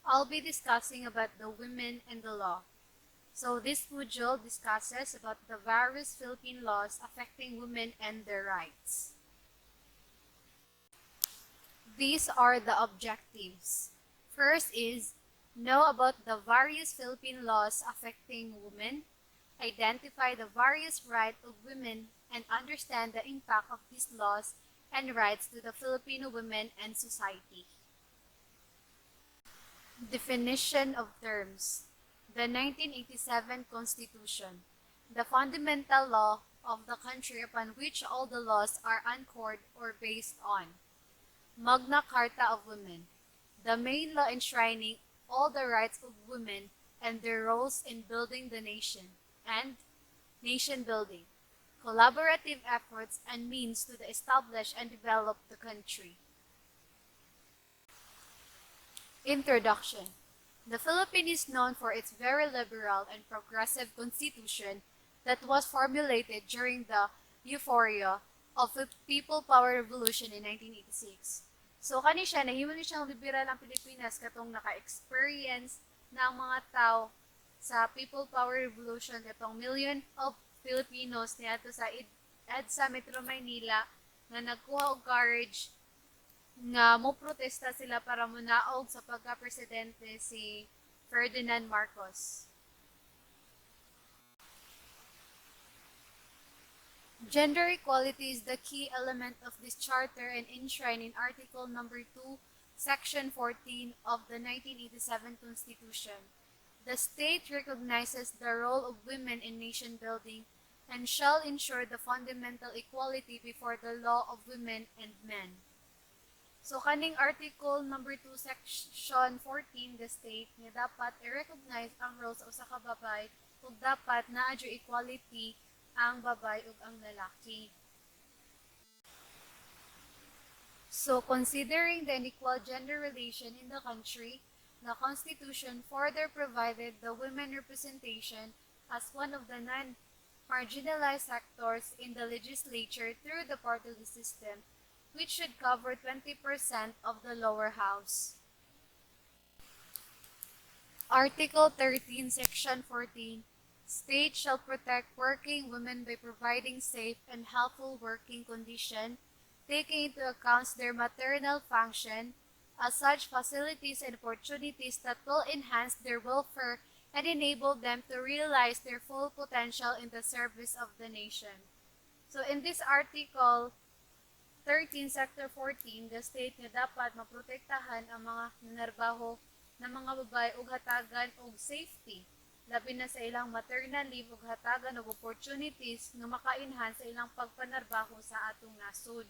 I'll be discussing about the women and the law. So this module discusses about the various Philippine laws affecting women and their rights. These are the objectives. First is know about the various Philippine laws affecting women, identify the various rights of women, and understand the impact of these laws and rights to the Filipino women and society. Definition of terms. The 1987 Constitution, the fundamental law of the country upon which all the laws are anchored or based on. Magna Carta of Women, the main law enshrining all the rights of women and their roles in building the nation, and nation building, collaborative efforts and means to establish and develop the country. Introduction. The Philippines is known for its very liberal and progressive constitution that was formulated during the euphoria of the People Power Revolution in 1986. So kani siya, nahimo ni siyang liberal ang Pilipinas katong naka-experience ng mga tao sa People Power Revolution katong million of Filipinos niadto sa EDSA Metro Maynila nga nagkuha og courage nga mo protesta sila para munaog sa pagka-presidente si Ferdinand Marcos. Gender equality is the key element of this charter and enshrined in Article Number 2, Section 14 of the 1987 Constitution. The state recognizes the role of women in nation building and shall ensure the fundamental equality before the law of women and men. So kaning Article Number 2, Section 14, the state nga dapat i-recognize ang roles sa usa ka babay ug dapat naa jud equality ang babay ug ang lalaki. So considering the unequal gender relation in the country, the Constitution further provided the women representation as one of the non-marginalized sectors in the legislature through the party list system, which should cover 20% of the lower house. Article 13, Section 14, State shall protect working women by providing safe and healthful working conditions, taking into account their maternal function, as such facilities and opportunities that will enhance their welfare and enable them to realize their full potential in the service of the nation. So in this article, 13, Sector 14, the state nga dapat maprotektahan ang mga nanarbaho ng mga babae ug hatagan og safety, labi na sa ilang maternal leave ug hatagan og opportunities nga maka-enhance sa ilang pagpanarbaho sa atong nasod.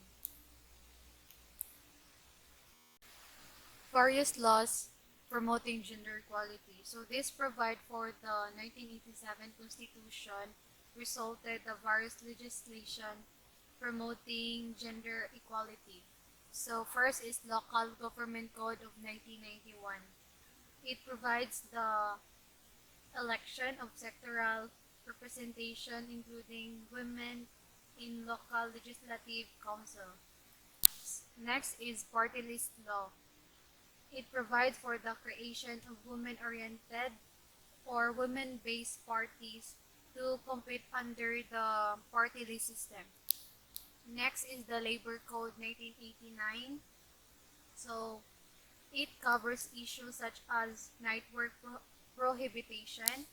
Various laws promoting gender equality. So this provide for the 1987 Constitution resulted the various legislation promoting gender equality. So first is Local Government Code of 1991. It provides the election of sectoral representation including women in local legislative council. Next is Party List Law. It provides for the creation of women-oriented or women-based parties to compete under the party list system. Next is the Labor Code 1989. So it covers issues such as night work prohibition,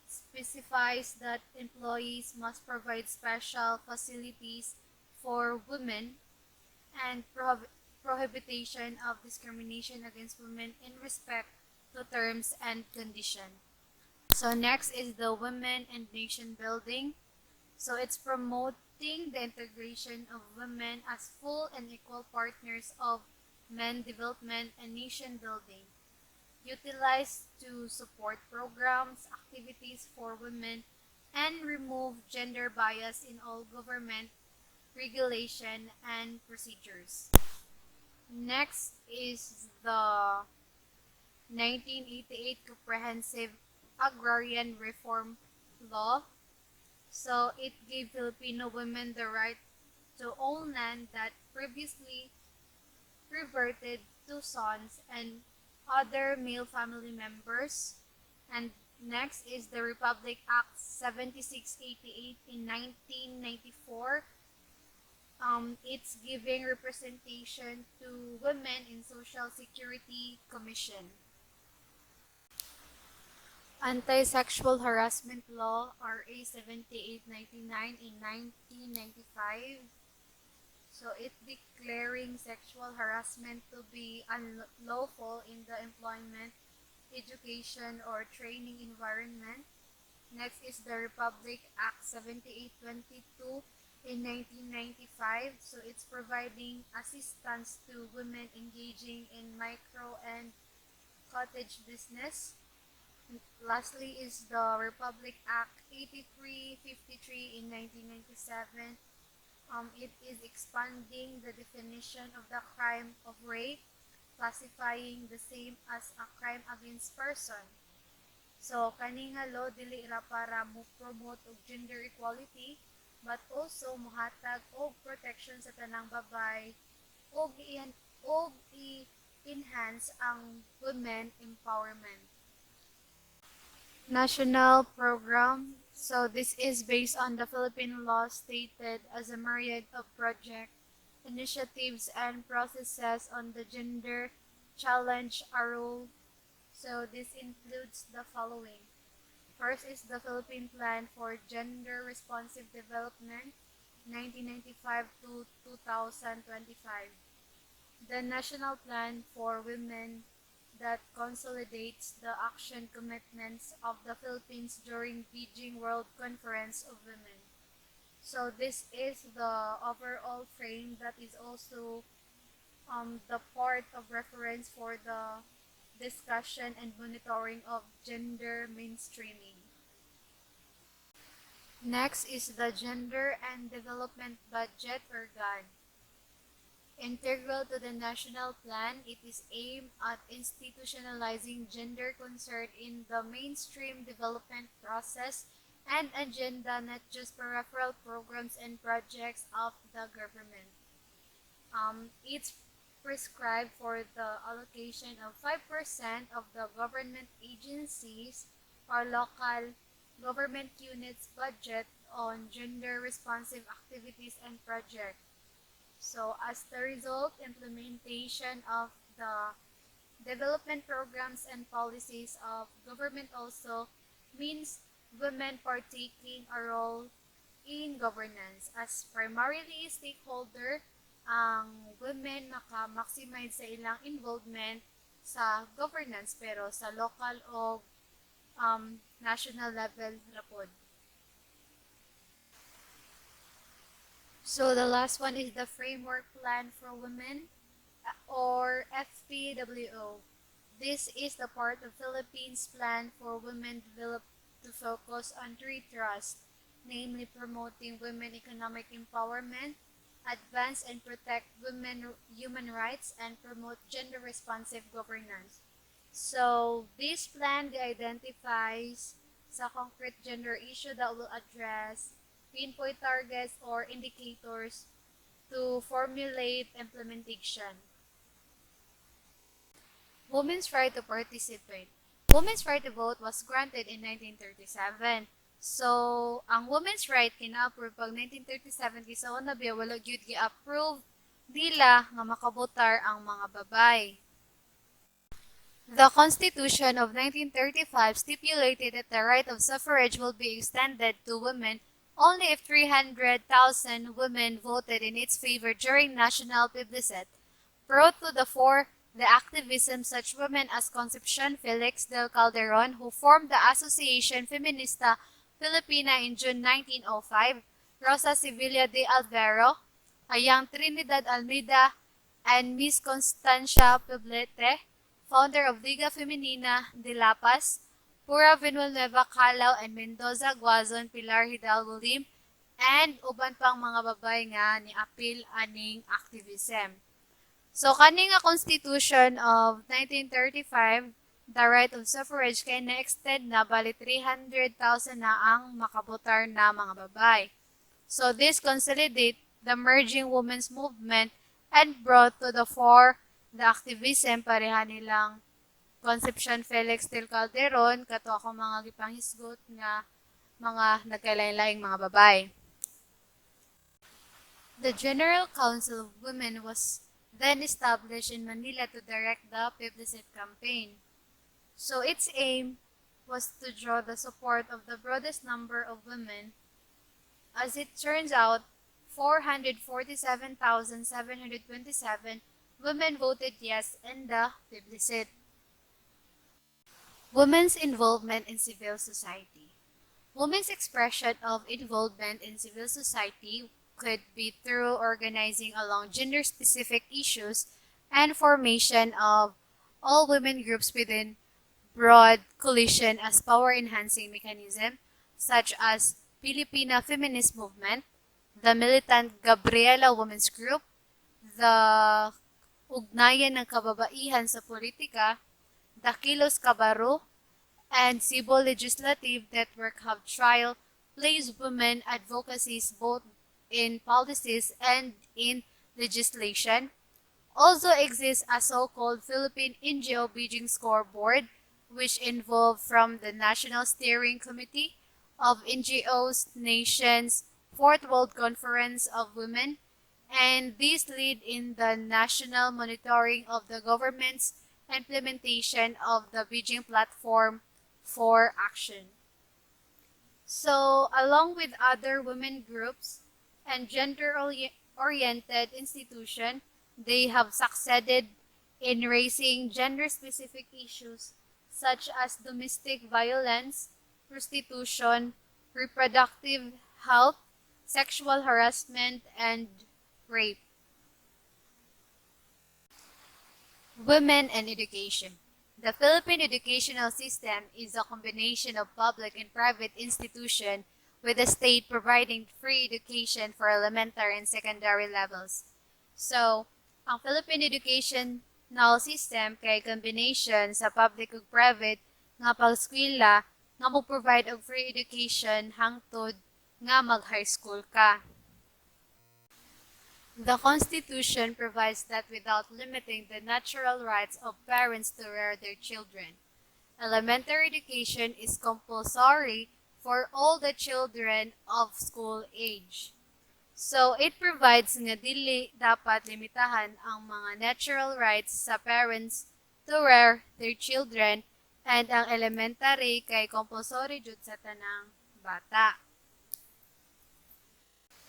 specifies that employees must provide special facilities for women, and prohibition of discrimination against women in respect to terms and conditions. So next is the Women and Nation Building. So it's promoting the integration of women as full and equal partners of men development and nation building, utilized to support programs, activities for women, and remove gender bias in all government regulation and procedures. Next is the 1988 Comprehensive Agrarian Reform Law. So it gave Filipino women the right to own land that previously reverted to sons and other male family members. And next is the Republic Act 7688 in 1994. It's giving representation to women in Social Security Commission. Anti-Sexual Harassment Law, RA 7899 in 1995. So it declaring sexual harassment to be unlawful in the employment, education, or training environment. Next is the Republic Act 7822 in 1995. So it's providing assistance to women engaging in micro and cottage business. Lastly is the Republic Act 8353 in 1997. It is expanding the definition of the crime of rape, classifying the same as a crime against person. So, kani nga law dili ra para mo promote og gender equality, but also mohatag og protection sa tanang babay og i-enhance ang women empowerment. National program. So this is based on the Philippine law stated as a myriad of project initiatives and processes on the gender challenge role. So this includes the following. First is the Philippine Plan for Gender Responsive Development 1995 to 2025. The National Plan for Women that consolidates the action commitments of the Philippines during Beijing World Conference of Women. So this is the overall frame that is also the part of reference for the discussion and monitoring of gender mainstreaming. Next is the Gender and Development Budget or GAD. Integral to the national plan, it is aimed at institutionalizing gender concern in the mainstream development process and agenda, not just peripheral programs and projects of the government. It's prescribed for the allocation of 5% of the government agencies or local government units budget on gender responsive activities and projects. So as the result, implementation of the development programs and policies of government also means women partaking a role in governance as primarily stakeholder. Ang women maka-maximize sa ilang involvement sa governance pero sa local o national level rapod. So the last one is the Framework Plan for Women or FPWO. This is the part of Philippines plan for women developed to focus on three thrusts, namely promoting women economic empowerment, advance and protect women human rights, and promote gender responsive governance. So this plan identifies sa concrete gender issue that will address pinpoint targets or indicators to formulate implementation. Women's right to participate. Women's right to vote was granted in 1937. So, ang women's right kina-approve pag 1937 kisa una biya wala gyud gi-approve dila nga makabotar ang mga babay. The Constitution of 1935 stipulated that the right of suffrage will be extended to women only if 300,000 women voted in its favor during national plebiscite. Brought to the fore the activism such women as Concepcion Felix del Calderon, who formed the Association Feminista Filipina in June 1905, Rosa Sevilla de Alvaro, a young Trinidad Almeida, and Miss Constancia Poblete, founder of Liga Femenina de La Paz, Pura Villanueva Calao, and Mendoza Guazon Pilar Hidalgo Lim, and uban pang mga babay nga ni apil aning activism. So kani nga Constitution of 1935, the right of suffrage kay na-extend na bali 300,000 na ang makabotar na mga babay. So this consolidate the emerging women's movement and brought to the fore the activism pareha nilang Concepcion Felix del Calderon kato ako mga gipanghisgot nga mga nagkalain-laing mga babay. The General Council of Women was then established in Manila to direct the Plebiscite campaign. So its aim was to draw the support of the broadest number of women. As it turns out, 447,727 women voted yes in the plebiscite. Women's involvement in civil society. Women's expression of involvement in civil society could be through organizing along gender-specific issues and formation of all women groups within broad coalition as power-enhancing mechanism, such as Filipina Feminist Movement, the militant Gabriela Women's Group, the Ugnayan ng Kababaihan sa Politika, the Kilos Kabaro, and Cebu Legislative Network have trial placed women advocacies both in policies and in legislation. Also exists a so-called Philippine NGO Beijing Scoreboard, which involved from the National Steering Committee of NGOs, Nations, Fourth World Conference of Women, and these lead in the national monitoring of the government's implementation of the Beijing Platform for Action. So, along with other women groups and gender-oriented institutions, they have succeeded in raising gender-specific issues such as domestic violence, prostitution, reproductive health, sexual harassment, and rape. Women and education. The Philippine educational system is a combination of public and private institutions with the state providing free education for elementary and secondary levels. So, ang Philippine educational system kay combination sa public ug private nga pag-eskwela nga mo-provide og free education hangtod nga mag-high school ka. The Constitution provides that without limiting the natural rights of parents to rear their children, elementary education is compulsory for all the children of school age. So, it provides nga dili dapat limitahan ang mga natural rights sa parents to rear their children and ang elementary kay compulsory jud sa tanang bata.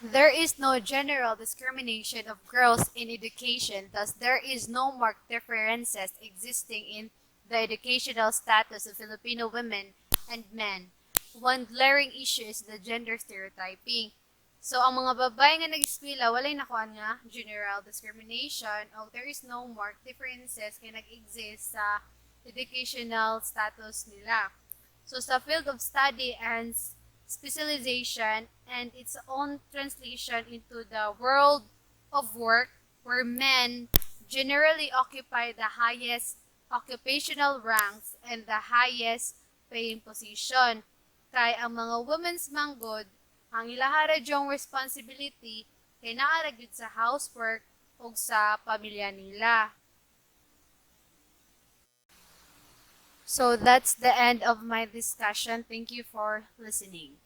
There is no general discrimination of girls in education, thus there is no marked differences existing in the educational status of Filipino women and men. One glaring issue is the gender stereotyping. So, ang mga babae nga nag-eskwela, walay nakuha nga general discrimination o there is no marked differences kaya nag-exist sa educational status nila. So, sa field of study and specialization and its own translation into the world of work where men generally occupy the highest occupational ranks and the highest paying position. Kay ang mga women's manggod, ang ilahara dyong responsibility kay naara gyud sa housework ug sa pamilya nila. So that's the end of my discussion. Thank you for listening.